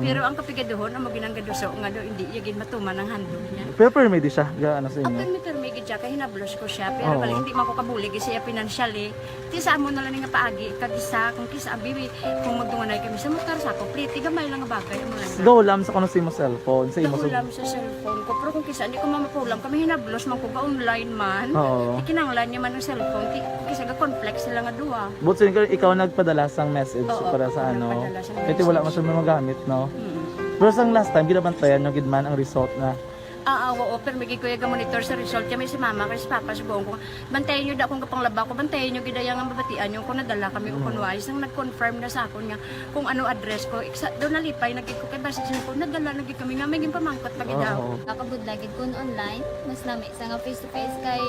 N: Pero ang kapigaduhon, ang maginanggaduso, nga do, hindi yagin matuman ang handog niya.
O: Pero permedi siya, gaano sa inyo?
N: Ang permigid siya, kaya hinablos ko siya. Pero bali, hindi man ko kabulig siya financially. Tisa mo na lang nga paagi, kagisa, kung kisa, bibi, kung magdunganay kami sa mutar sa ko, pliti, gamay lang nga bagay.
O: Gawlam sa kano sa imo cellphone, sa imo
N: Gawlam sa cellphone ko. Pero kung kisa, hindi ko mamapulam, kami hinablos man ko ba online man.
O: Oo.
N: Ikinanglan niya man ang cellphone, kisa ga complex sila nga duwa.
O: But so, ikaw nagpadala sang message para sa ano. Ito wala mo siya magamit, no? Pero sang last time, ginabantayan nyo gidman ang result na.
N: Oo, pero may kuya ga monitor sa result kami si mama kasi si papa si buong ko. Bantayan nyo da akong kapanglaba ko, bantayan nyo gidayang ang babatian yung kung nadala kami o kunwais nang nag-confirm na sa akon nga kung ano address ko. Doon nalipay, nagkik ko kay basis ko, nadala nagkik kami nga may pamangkot pag daw.
M: Nakabudlagid ko online, mas nami sa nga face-to-face kay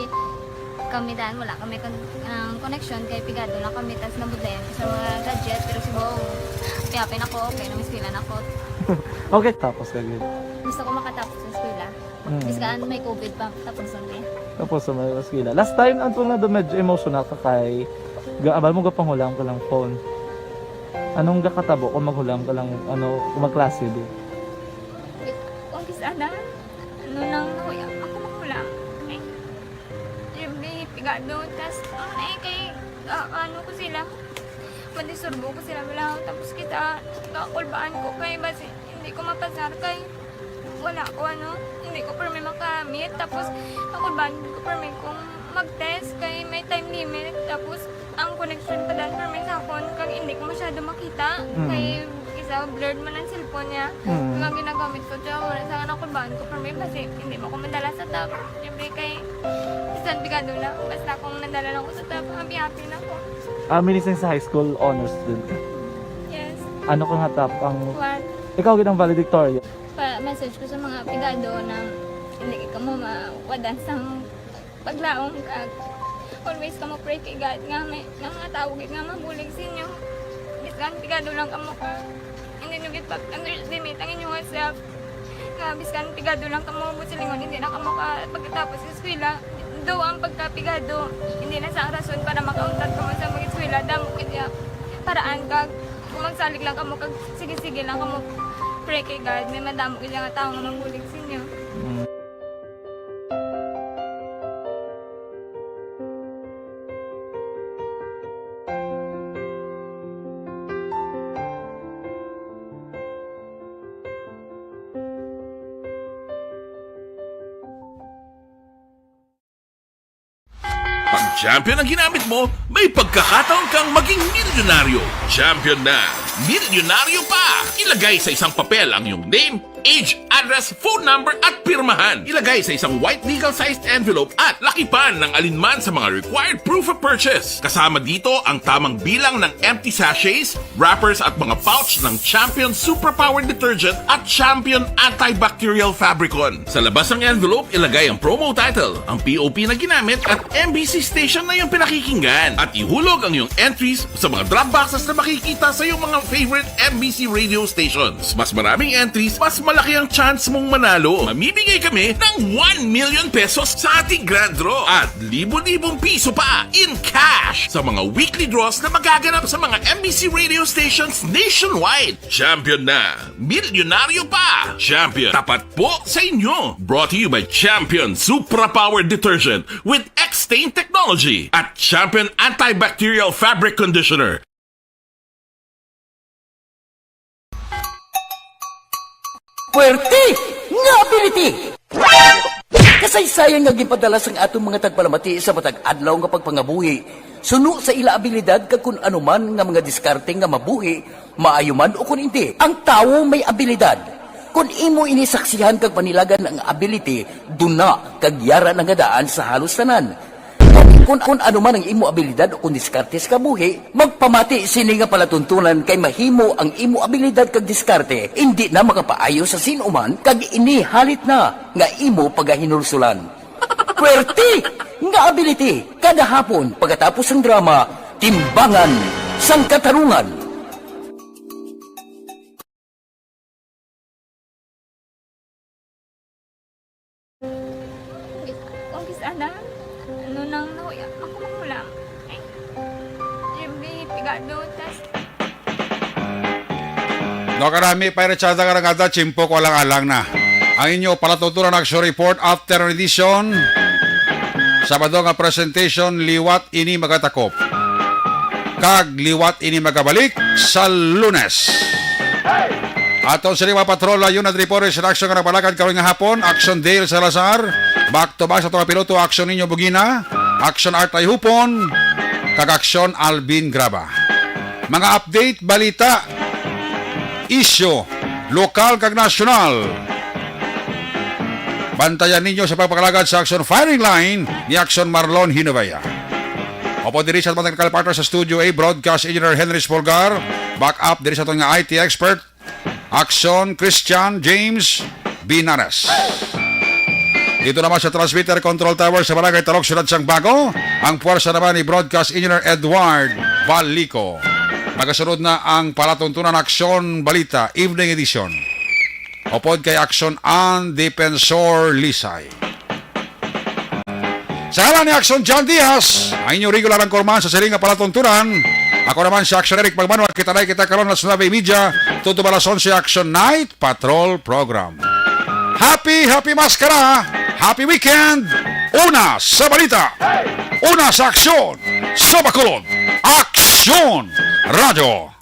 M: kami dahil wala kami connection kay pigado lang kami tas nabudlayan sa mga gadget pero si Bong piyapin ako okay na miskilan ako.
O: Okay, tapos kagid.
M: Gusto ko makatapos sa eskwela. Biskaan may COVID pa tapos lang
O: Tapos sa may eskwela. Last time antong na do medyo emotional ka kay gaabal mo gapanghulam ka lang phone. Anong gakatabo kung maghulam ka lang ano kung magklase di?
M: Kung kisana ano nang nahuya ako maghulam. Pigado, tas kay ano ko sila madisurbo ko sila lang tapos kita kakulbaan ko kay basi hindi ko mapasar kay wala ko ano hindi ko permi makamit tapos kakulbaan ko permi kung mag-test kay may time limit tapos ang connection pa dan permi sa akon kag hindi ko masyado makita kay isa blurred man ang cellphone niya kaya ginagamit ko siya wala sa kakulbaan ko permi basi hindi mo ko madala sa tab siyempre kay isang bigado lang. Basta kung nadala lang ko sa top, happy na ako.
O: Minising sa high school honor student ka?
M: Yes.
O: Ano kang hatap ang...
M: One.
O: Ikaw ginang valedictorian?
M: Message ko sa mga pigado na hindi ka mo mawadan sa paglaong kag always ka mo pray kay God nga may mga tawag nga mabulig sa inyo. Biskan pigado lang ka mo ka. Hindi nyo get pag-underestimate ang inyong self. Nga biskan pigado lang ka mo busilingon, hindi na ka mo ka pagkatapos sa eskwela. Do ang pagkapigado, hindi na sa rason para makauntat ka mo sa mga eskwela, damo kaya paraan kag kung magsalig lang ka mo kag sige-sige lang ka mo pray kay God, may madamo kaya nga tao nga manggulig sa inyo.
E: Pag champion ang ginamit mo, may pagkakataon kang maging milyonaryo. Champion na milyonaryo pa! Ilagay sa isang papel ang iyong name, age, address, phone number at pirmahan. Ilagay sa isang white legal-sized envelope at lakipan ng alinman sa mga required proof of purchase. Kasama dito ang tamang bilang ng empty sachets, wrappers at mga pouch ng Champion Superpower Detergent at Champion Antibacterial Fabricon. Sa labas ng envelope, ilagay ang promo title, ang POP na ginamit at MBC station na iyong pinakikinggan. At ihulog ang iyong entries sa mga drop boxes na makikita sa iyong mga favorite MBC radio stations. Mas maraming entries, mas malaki ang chance mong manalo. Mamimigay kami ng 1 million pesos sa ating grand draw at libo-libong piso pa in cash sa mga weekly draws na magaganap sa mga MBC radio stations nationwide. Champion na, milyonaryo pa. Champion, tapat po sa inyo. Brought to you by Champion Supra Power Detergent with X-Stain Technology at Champion Antibacterial Fabric Conditioner.
F: Puwerte nga ability! Kasaysayan nga gipadala sang atong mga tagpalamati sa matag adlaw nga pagpangabuhi. Suno sa ila abilidad kag kun anuman nga mga diskarte nga mabuhi, maayo man o kun hindi. Ang tawo may abilidad. Kung imo inisaksihan kag panilagan ang ability, duna kag yara nga daan sa halos tanan. Kung ano man ang imo abilidad o kung diskarte sa kabuhi, magpamati sini nga palatuntunan kay mahimo ang imo abilidad kag diskarte, hindi na makapaayo sa sinuman kag inihalit na nga imo pagahinulsulan. Puwerte nga ability, kada hapon pagkatapos ng drama, Timbangan sang Katarungan.
B: No karami pa rechada karangada chimpok walang alang na. Ang inyo palatutunan action report after edition. Sabado nga presentation liwat ini magatakop. Kag liwat ini magabalik sa Lunes. Aton sa lima patrola yun at report sa action nga nagbalakad karon nga hapon. Action Dale Salazar. Back to back sa mga piloto. Action ninyo Bugina. Action Art ay Hupon. Kag action Alvin Graba. Mga update, balita, isyo, lokal kag nasyonal. Bantayan ninyo sa pagpakalagad sa action firing line ni Action Marlon Hinovaya. Opo diri sa technical partner sa Studio A, Broadcast Engineer Henry Spolgar. Back up diri sa itong nga IT expert, Action Christian James Binares. Dito naman sa transmitter control tower sa Barangay Talok, Syudad Sang Bago, ang puwersa naman ni Broadcast Engineer Edward Balico. Magasunod na ang palatuntunan aksyon balita, evening edition. Opod kay Action An Defensor Lisay. Sa ngalan ni Action John Diaz, ang inyong regular ang korman sa siling nga palatuntunan. Ako naman si Action Eric Pagmanuat, kita karon na Sunave Media, tuto balas 11 Action Night Patrol Program. Happy Maskara! Happy weekend! Una sa balita! Una sa aksyon! Sa Bacolod! Aksyon! Radio!